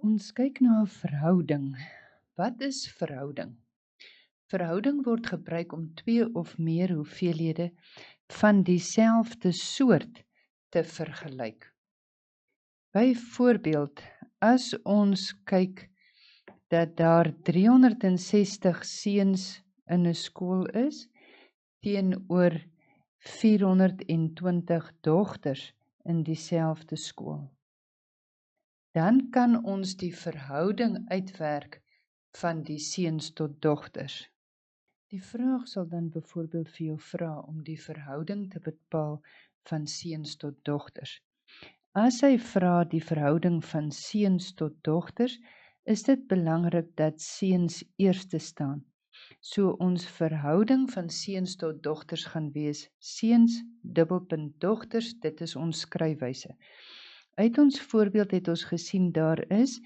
Ons kyk na 'n verhouding. Wat is verhouding? Verhouding word gebruik om twee of meer hoeveelhede van dieselfde soort te vergelyk. Byvoorbeeld, as ons kyk dat daar 360 seuns in 'n skool is, teenoor 420 dogters in dieselfde skool, dan kan ons die verhouding uitwerk van die seuns tot dogters. Die vraag sal dan byvoorbeeld vir jou vra om die verhouding te bepaal van seuns tot dogters. As hy vra die verhouding van seuns tot dogters, is dit belangrik dat seuns eerste staan. So ons verhouding van seuns tot dogters gaan wees seuns dubbelpunt dogters, dit is ons skryfwyse. Uit ons voorbeeld het ons gesien daar is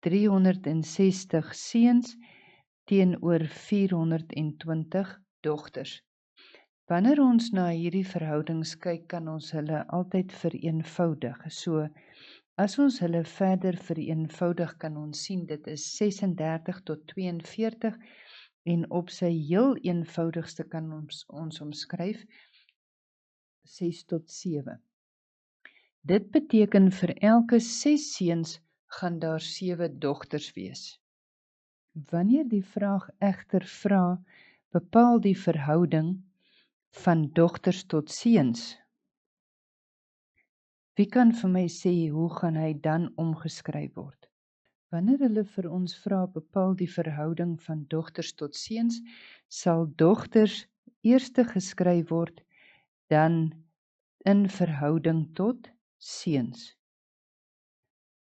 360 seuns teenoor 420 dogters. Wanneer ons na hierdie verhoudings kyk, kan ons hulle altyd vereenvoudig. So, as ons hulle verder vereenvoudig, kan ons sien dit is 36 tot 42 en op sy heel eenvoudigste kan ons omskryf 6 tot 7. Dit beteken vir elke 6 seuns gaan daar 7 dogters wees. Wanneer die vraag egter vra, bepaal die verhouding van dogters tot seuns. Wie kan vir my sê hoe gaan hy dan omgeskryf word? Wanneer hulle vir ons vra bepaal die verhouding van dogters tot seuns, sal dogters eerste geskryf word, dan in verhouding tot seuns.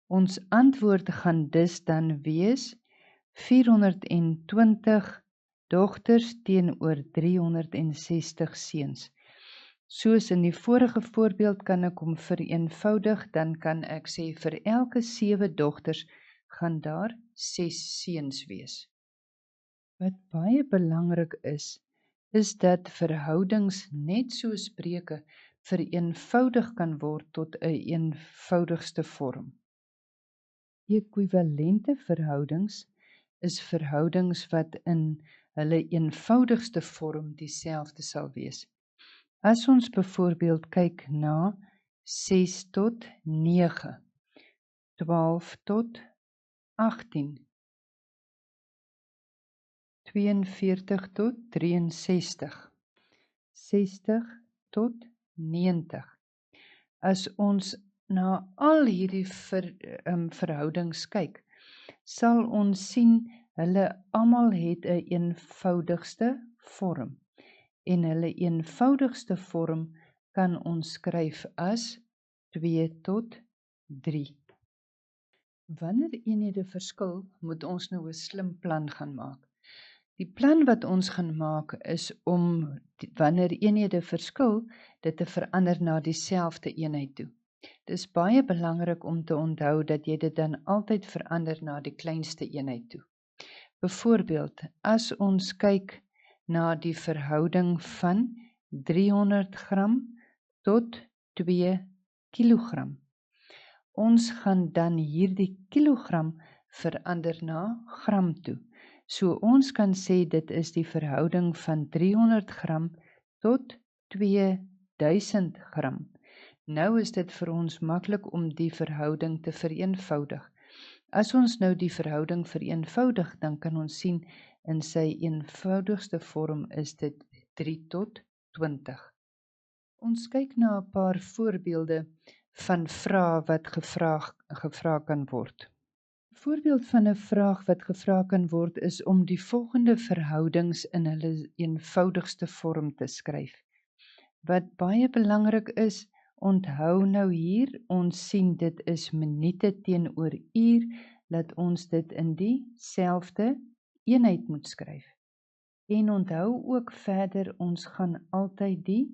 Ons antwoord gaan dus dan wees 420 dogters teenoor 360 seuns. Soos in die vorige voorbeeld kan ek hom vereenvoudig, dan kan ek sê vir elke 7 dogters gaan daar 6 seuns wees. Wat baie belangrik is dat verhoudings net soos spreuke vereenvoudig kan word tot 'n eenvoudigste vorm. Ekwivalente verhoudings is verhoudings wat in hulle eenvoudigste vorm dieselfde sal wees. As ons byvoorbeeld kyk na 6 tot 9, 12 tot 18, 42 tot 63, 60 tot 90. As ons na al hierdie verhoudings kyk, sal ons sien hulle almal het 'n eenvoudigste vorm. En hulle eenvoudigste vorm kan ons skryf as 2 tot 3. Wanneer eenhede verskil, moet ons nou 'n slim plan gaan maak. Die plan wat ons gaan maak is om, wanneer eenhede verskil, dit te verander na dieselfde eenheid toe. Dit is baie belangrik om te onthou dat jy dit dan altyd verander na die kleinste eenheid toe. Byvoorbeeld, as ons kyk na die verhouding van 300 gram tot 2 kilogram. Ons gaan dan hierdie kilogram verander na gram toe. So ons kan sê dit is die verhouding van 300 gram tot 2000 gram. Nou is dit vir ons maklik om die verhouding te vereenvoudig. As ons nou die verhouding vereenvoudig, dan kan ons sien in sy eenvoudigste vorm is dit 3 tot 20. Ons kyk na 'n paar voorbeelde van vrae wat gevra kan word. Voorbeeld van 'n vraag wat gevra kan word is om die volgende verhoudings in hulle eenvoudigste vorm te skryf. Wat baie belangrik is, onthou nou hier, ons sien dit is minute teenoor uur, dat ons dit in dieselfde eenheid moet skryf. En onthou ook verder, ons gaan altyd die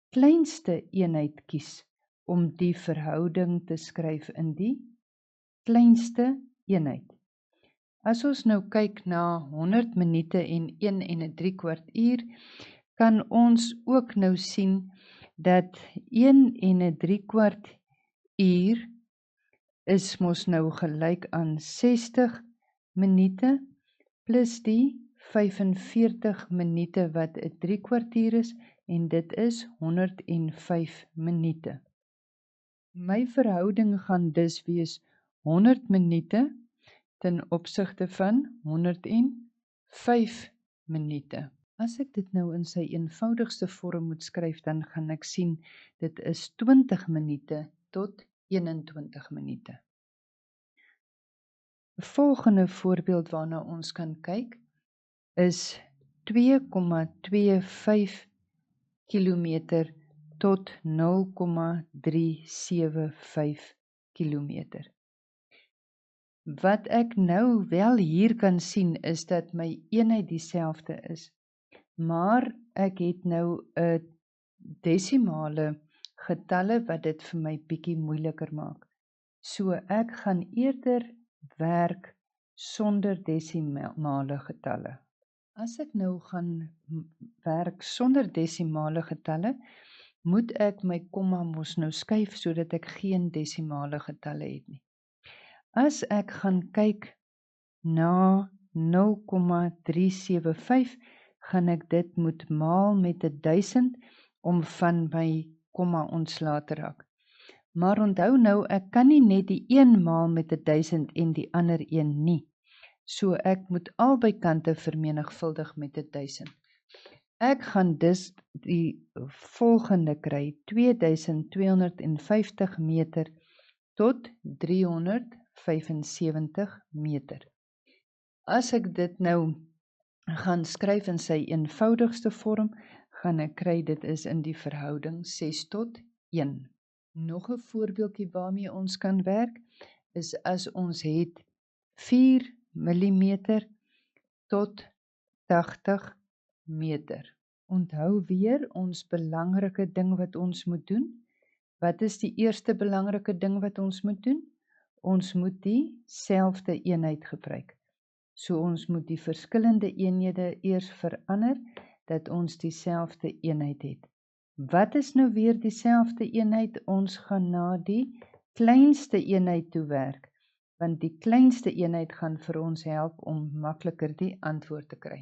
kleinste eenheid kies om die verhouding te skryf in die kleinste eenheid. As ons nou kyk na 100 minute en 1 en 'n 3/4 uur, kan ons ook nou sien dat 1 en 'n 3/4 uur is mos nou gelyk aan 60 minute plus die 45 minute wat 'n 3 kwartier is en dit is 105 minute. My verhouding gaan dus wees 100 minute ten opsigte van 105 minute. As ek dit nou in sy eenvoudigste vorm moet skryf, dan gaan ek sien dit is 20 minute tot 21 minute. 'n Volgende voorbeeld waarna ons kan kyk is 2,25 kilometer tot 0,375 kilometer. Wat ek nou wel hier kan sien is dat my eenheid dieselfde is, maar ek het nou 'n desimale getalle wat dit vir my bietjie moeiliker maak. So ek gaan eerder werk sonder desimale getalle. As ek nou gaan werk sonder desimale getalle, moet ek my komma mos nou skuif sodat ek geen desimale getalle het nie. As ek gaan kyk na 0,375, gaan ek dit moet maal met 1000 om van my komma ontslae te raak. Maar onthou nou, ek kan nie net die een maal met 1000 en die ander een nie. So ek moet albei kante vermenigvuldig met 1000. Ek gaan dus die volgende kry, 2250 meter tot 375 meter. As ek dit nou gaan skryf in sy eenvoudigste vorm, gaan ek kry dit is in die verhouding 6 tot 1. Nog 'n voorbeeldjie waarmee ons kan werk, is as ons het 4 millimeter tot 80 meter. Onthou weer ons belangrike ding wat ons moet doen. Wat is die eerste belangrike ding wat ons moet doen? Ons moet dieselfde eenheid gebruik. So ons moet die verskillende eenhede eers verander, dat ons dieselfde eenheid het. Wat is nou weer dieselfde eenheid? Ons gaan na die kleinste eenheid toe werk, want die kleinste eenheid gaan vir ons help om makliker die antwoord te kry.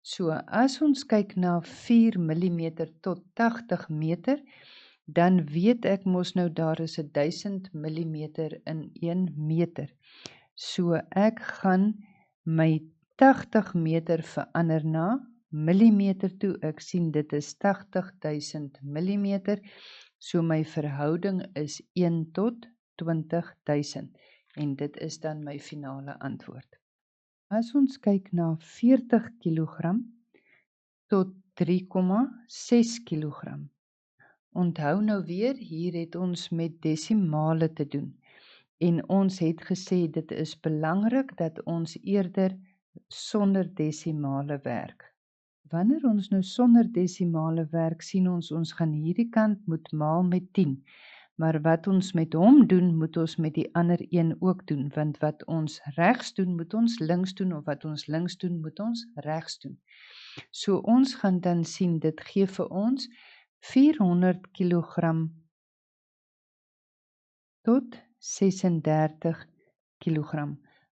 So as ons kyk na 4 mm tot 80 meter, dan weet ek mos nou daar is 1000 mm in 1 meter. So ek gaan my 80 meter verander na millimeter toe. Ek sien dit is 80.000 millimeter. So my verhouding is 1 tot 20.000 en dit is dan my finale antwoord. As ons kyk na 40 kg tot 3,6 kg. Onthou nou weer, hier het ons met desimale te doen. En ons het gesê dit is belangrik dat ons eerder sonder desimale werk. Wanneer ons nou sonder desimale werk, sien ons gaan hierdie kant moet maal met 10. Maar wat ons met hom doen, moet ons met die ander een ook doen, want wat ons regs doen, moet ons links doen, of wat ons links doen, moet ons regs doen. So ons gaan dan sien, dit gee vir ons 400 kg tot 36 kg.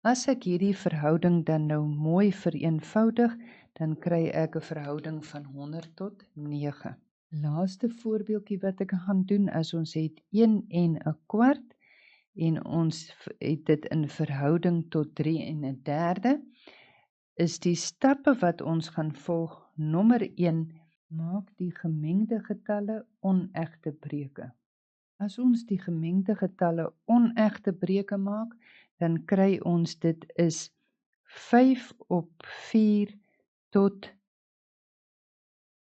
As ek hierdie verhouding dan nou mooi vereenvoudig, dan kry ek 'n verhouding van 100 tot 9. Laaste voorbeeldjie wat ek gaan doen, is ons het 1 en 'n kwart en ons het dit in verhouding tot 3 en 'n derde, is die stappe wat ons gaan volg. Nommer 1, maak die gemengde getalle onegte breuke. As ons die gemengde getalle onegte breuke maak, dan kry ons dit is 5 op 4 tot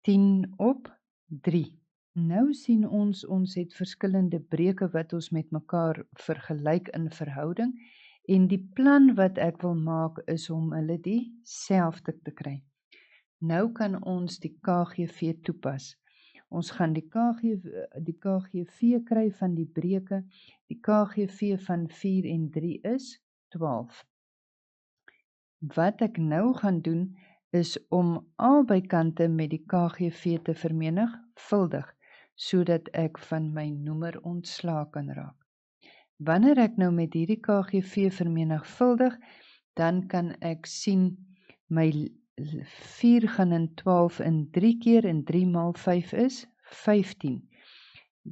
10 op 3. Nou sien ons het verskillende breuke wat ons met mekaar vergelyk in verhouding, en die plan wat ek wil maak is om hulle dieselfde te kry. Nou kan ons die KGV toepas. Ons gaan die KGV kry van die breuke. Die KGV van 4 en 3 is 12. Wat ek nou gaan doen, is om albei kante met die KGV te vermenigvuldig, sodat ek van my noemer ontslae kan raak. Wanneer ek nou met hierdie KGV vermenigvuldig, dan kan ek sien my 4 gaan in 12 in 3 keer en 3 maal 5 is 15.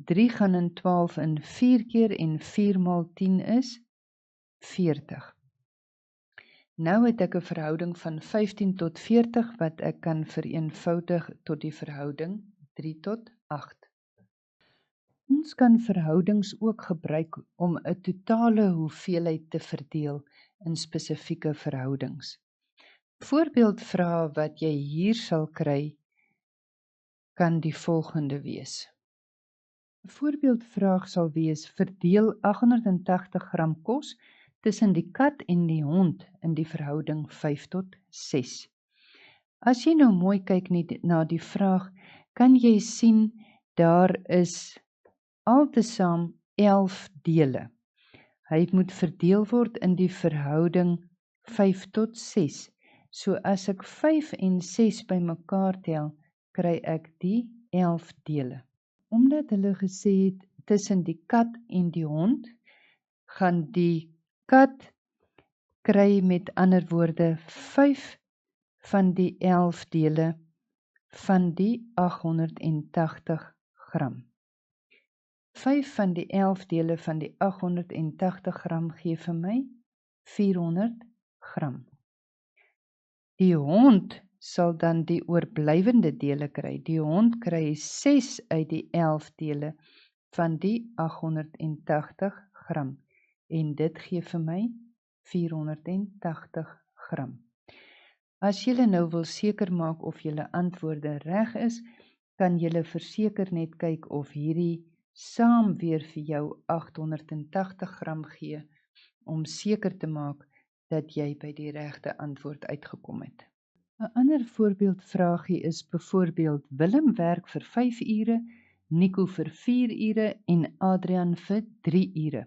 3 gaan in 12 in 4 keer en 4 maal 10 is 40. Nou het ek 'n verhouding van 15 tot 40 wat ek kan vereenvoudig tot die verhouding 3 tot 8. Ons kan verhoudings ook gebruik om 'n totale hoeveelheid te verdeel in spesifieke verhoudings. Voorbeeldvrae wat jy hier sal kry, kan die volgende wees. 'n Voorbeeldvraag sal wees: verdeel 880 gram kos tussen die kat en die hond in die verhouding 5 tot 6. As jy nou mooi kyk na die vraag, kan jy sien daar is altesaam 11 dele. Hy moet verdeel word in die verhouding 5 tot 6. So as ek 5 en 6 bymekaar tel, kry ek die 11 dele. Omdat hulle gesê het tussen die kat en die hond, gaan die kat kry met ander woorde 5 van die 11 dele van die 880 gram. 5 van die 11 dele van die 880 gram gee vir my 400 gram. Die hond sal dan die oorblywende dele kry. Die hond kry 6 uit die 11 dele van die 880 gram. En dit gee vir my 480 gram. As julle nou wil seker maak of julle antwoorde reg is, kan julle verseker net kyk of hierdie saam weer vir jou 880 gram gee, om seker te maak dat jy by die regte antwoord uitgekom het. 'n ander voorbeeldvraagie is byvoorbeeld: Willem werk vir 5 ure, Nico vir 4 ure en Adrian vir 3 ure.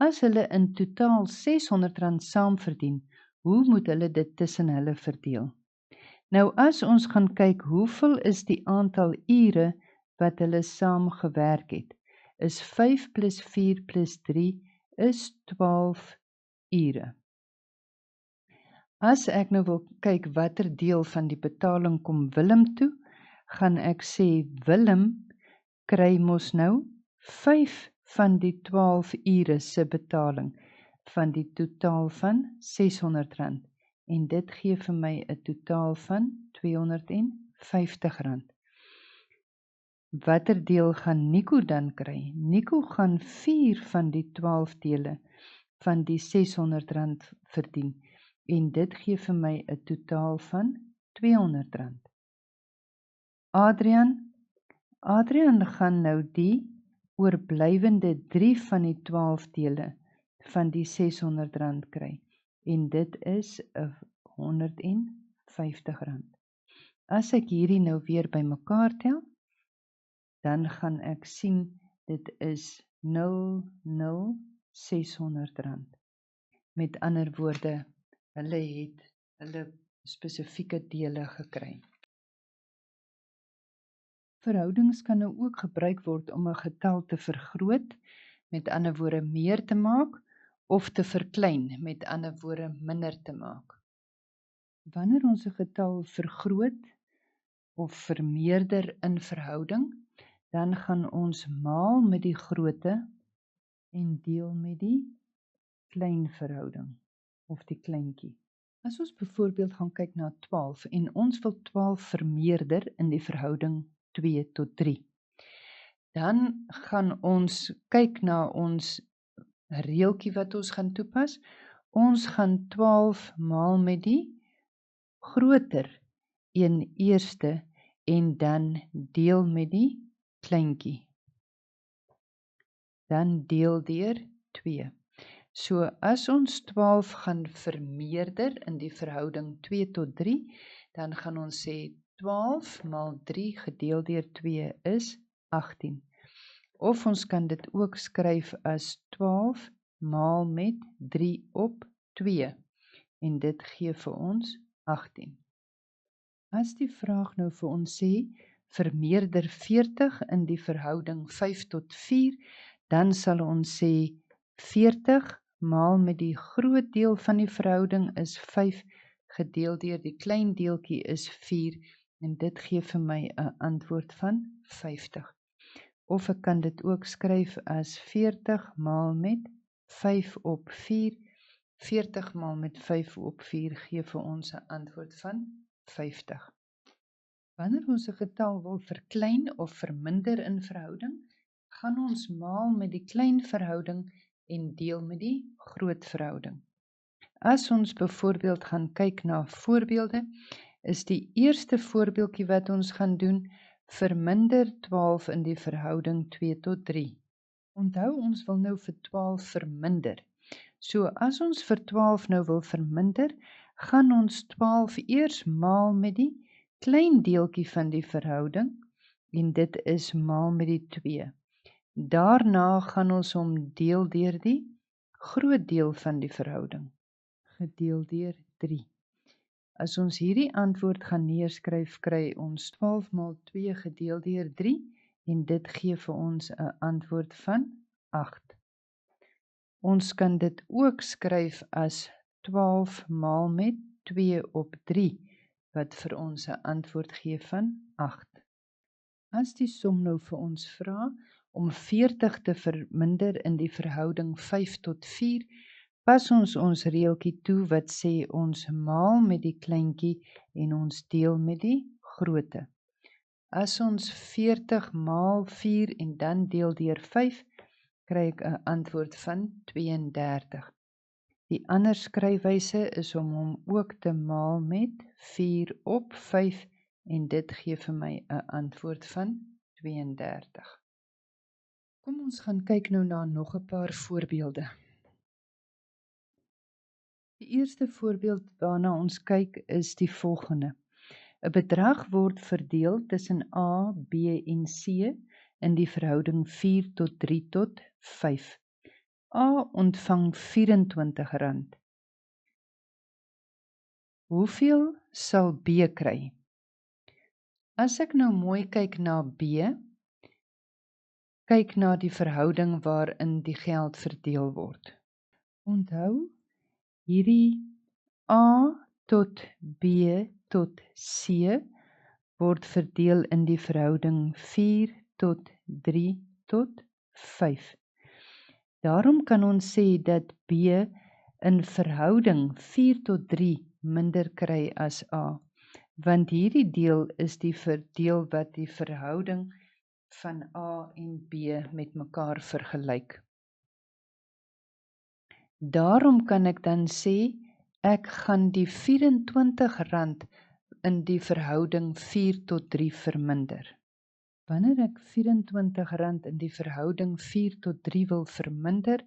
As hulle in totaal R600 saam verdien, hoe moet hulle dit tussen hulle verdeel? Nou as ons gaan kyk hoeveel is die aantal ure wat hulle saam gewerk het, is 5 plus 4 plus 3 is 12 ure. As ek nou wil kyk watter deel van die betaling kom Willem toe, gaan ek sê Willem kry mos nou 5 van die 12 ure se betaling van die totaal van R600 en dit gee vir my 'n totaal van R250. Watter deel gaan Nico dan kry? Nico gaan 4 van die 12 dele van die R600 verdien en dit gee vir my 'n totaal van R200. Adrian gaan nou die oorblywende 3 van die 12 dele van die R600 kry en dit is R150. As ek hierdie nou weer bymekaar tel, dan gaan ek sien dit is R00600. Met ander woorde, hulle het hulle spesifieke dele gekry. Verhoudings kan nou ook gebruik word om 'n getal te vergroot, met ander woorde meer te maak, of te verklein, met ander woorde minder te maak. Wanneer ons 'n getal vergroot of vermeerder in verhouding, dan gaan ons maal met die grootte en deel met die klein verhouding of die kleintjie. As ons byvoorbeeld gaan kyk na 12 en ons wil 12 vermeerder in die verhouding 2 tot 3, dan gaan ons kyk na ons reeltjie wat ons gaan toepas. Ons gaan 12 maal met die groter een eerste en dan deel met die kleintjie. Dan deel deur 2. So as ons 12 gaan vermeerder in die verhouding 2 tot 3, dan gaan ons sê 12 maal 3 gedeel deur 2 is 18. Of ons kan dit ook skryf as 12 maal met 3 op 2 en dit gee vir ons 18. As die vraag nou vir ons sê vermeerder 40 in die verhouding 5 tot 4, dan sal ons sê 40 maal met die groot deel van die verhouding is 5 gedeel deur die klein deeltjie is 4 en dit gee vir my 'n antwoord van 50. Of ek kan dit ook skryf as 40 maal met 5 op 4. 40 maal met 5 op 4 gee vir ons 'n antwoord van 50. Wanneer ons 'n getal wil verklein of verminder in verhouding, gaan ons maal met die klein verhouding en deel met die groot verhouding. As ons byvoorbeeld gaan kyk na voorbeelde, is die eerste voorbeeldjie wat ons gaan doen, verminder 12 in die verhouding 2 tot 3. Onthou, ons wil nou vir 12 verminder. So as ons vir 12 nou wil verminder, gaan ons 12 eers maal met die klein deeltjie van die verhouding, en dit is maal met die 2. Daarna gaan ons hom deel deur die groot deel van die verhouding, gedeel deur 3. As ons hierdie antwoord gaan neerskryf, kry ons 12 maal 2 gedeel deur 3, en dit gee vir ons 'n antwoord van 8. Ons kan dit ook skryf as 12 maal met 2 op 3, wat vir ons 'n antwoord gee van 8. As die som nou vir ons vra om 40 te verminder in die verhouding 5 tot 4, pas ons reeltjie toe wat sê ons maal met die kleintjie en ons deel met die groote. As ons 40 maal 4 en dan deel deur 5, kry ek 'n antwoord van 32. Die ander skryfwyse is om hom ook te maal met 4 op 5 en dit gee vir my 'n antwoord van 32. Kom ons gaan kyk nou na nog 'n paar voorbeelde. Die eerste voorbeeld waarna ons kyk is die volgende. 'n bedrag word verdeel tussen A, B en C in die verhouding 4 tot 3 tot 5. A ontvang R24. Hoeveel sal B kry? As ek nou mooi kyk na B, kyk na die verhouding waarin die geld verdeel word. Onthou, hierdie A tot B tot C word verdeel in die verhouding 4 tot 3 tot 5. Daarom kan ons sê dat B in verhouding 4 tot 3 minder kry as A, want hierdie deel is die verdeel wat die verhouding van A en B met mekaar vergelyk. Daarom kan ek dan sê, ek gaan die R24 in die verhouding 4 tot 3 verminder. Wanneer ek R24 in die verhouding 4 tot 3 wil verminder,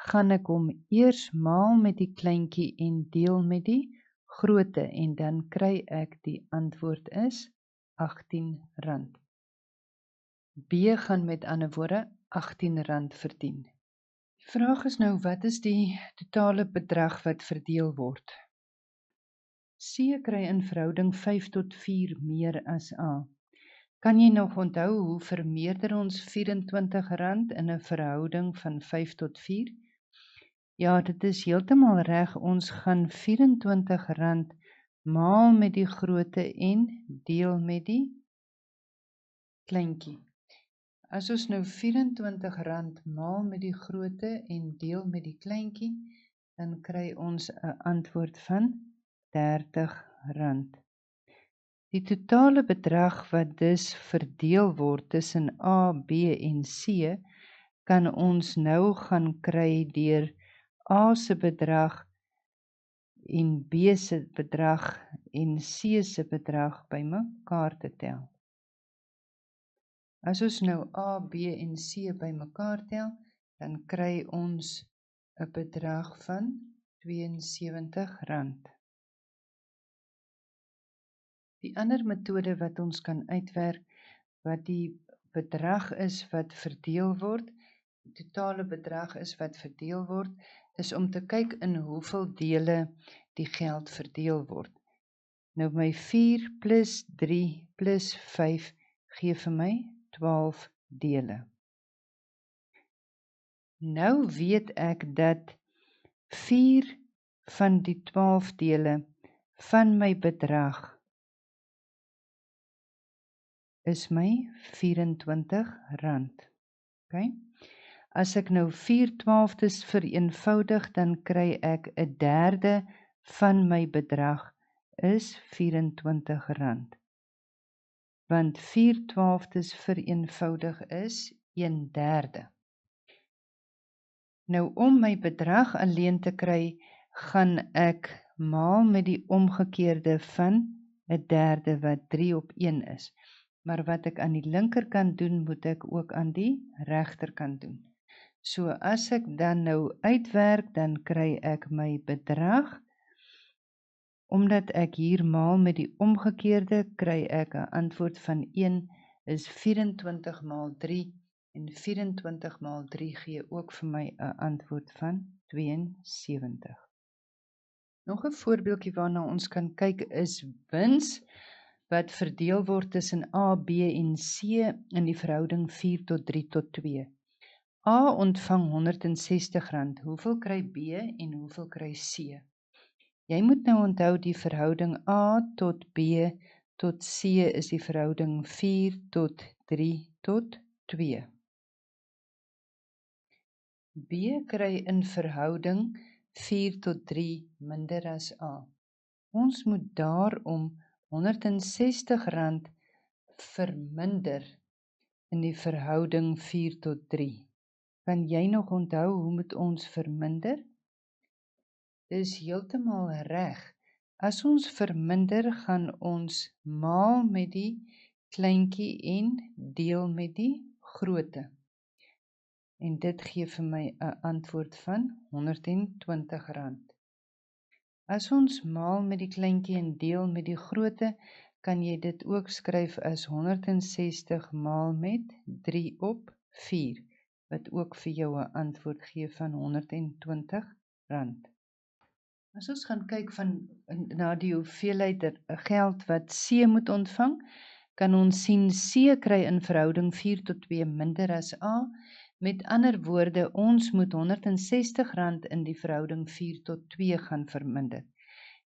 gaan ek hom eers maal met die kleintjie en deel met die groote en dan kry ek die antwoord is R18. B gaan met ander woorde R18 verdien. Die vraag is nou, wat is die totale bedrag wat verdeel word? C kry in verhouding 5 tot 4 meer as A. Kan jy nog onthou hoe vermeerder ons R24 in 'n verhouding van 5 tot 4? Ja, dit is heeltemal reg, ons gaan R24 maal met die groote en deel met die kleintjie. As ons nou R24 maal met die groote en deel met die kleintjie, dan kry ons 'n antwoord van R30. Die totale bedrag wat dus verdeel word tussen A, B en C, kan ons nou gaan kry deur A se bedrag en B se bedrag en C se bedrag bymekaar te tel. As ons nou A, B en C bymekaar tel, dan kry ons 'n bedrag van R72. Die ander metode wat ons kan uitwerk, wat die bedrag is wat verdeel word, die totale bedrag is wat verdeel word, is om te kyk in hoeveel dele die geld verdeel word. Nou my 4 plus 3 plus 5 gee vir my 12 dele. Nou weet ek dat 4 van die 12 dele van my bedrag is my R24. Okay? As ek nou 4/12 vereenvoudig, dan kry ek 1/3 van my bedrag is R24. Want 4/12 vereenvoudig is 1/3. Nou om my bedrag alleen te kry, gaan ek maal met die omgekeerde van 1/3 wat 3/1 is. Maar wat ek aan die linkerkant doen, moet ek ook aan die regterkant doen. So as ek dan nou uitwerk, dan kry ek my bedrag. Omdat ek hier maal met die omgekeerde, kry ek 'n antwoord van 1 is 24 maal 3 en 24 maal 3 gee ook vir my 'n antwoord van 72. Nog 'n voorbeeldjie waarna ons kan kyk is wins wat verdeel word tussen A, B en C in die verhouding 4:3:2. A ontvang R160. Hoeveel kry B en hoeveel kry C? Jy moet nou onthou die verhouding A tot B tot C is die verhouding 4:3:2. B kry in verhouding 4:3 minder as A. Ons moet daarom R160 verminder in die verhouding 4:3. Kan jy nog onthou hoe moet ons verminder? Dis heeltemal reg. As ons verminder, gaan ons maal met die kleintjie en deel met die grootte. En dit gee vir my 'n antwoord van R120. As ons maal met die kleintjie en deel met die grootte, kan jy dit ook skryf as 160 maal met 3/4, wat ook vir jou 'n antwoord gee van R120. As ons gaan kyk na die hoeveelheid geld wat C moet ontvang, kan ons sien C kry in verhouding 4:2 minder as A. Met ander woorde, ons moet R160 in die verhouding 4:2 gaan verminder.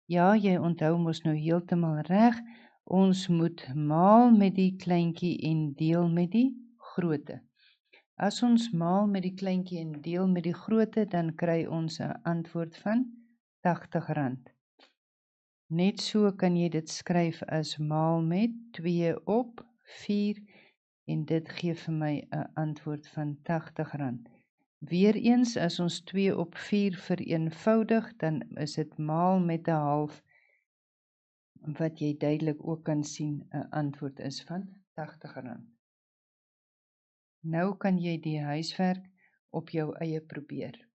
Ja, jy onthou mos nou heeltemal reg, ons moet maal met die kleintjie en deel met die grootte. As ons maal met die kleintjie en deel met die grootte, dan kry ons 'n antwoord van R80. Net so kan jy dit skryf as maal met 2/4 en dit gee vir my 'n antwoord van R80. Weereens, as ons 2/4 vereenvoudig, dan is dit maal met 1/2, wat jy duidelik ook kan sien 'n antwoord is van R80. Nou kan jy die huiswerk op jou eie probeer.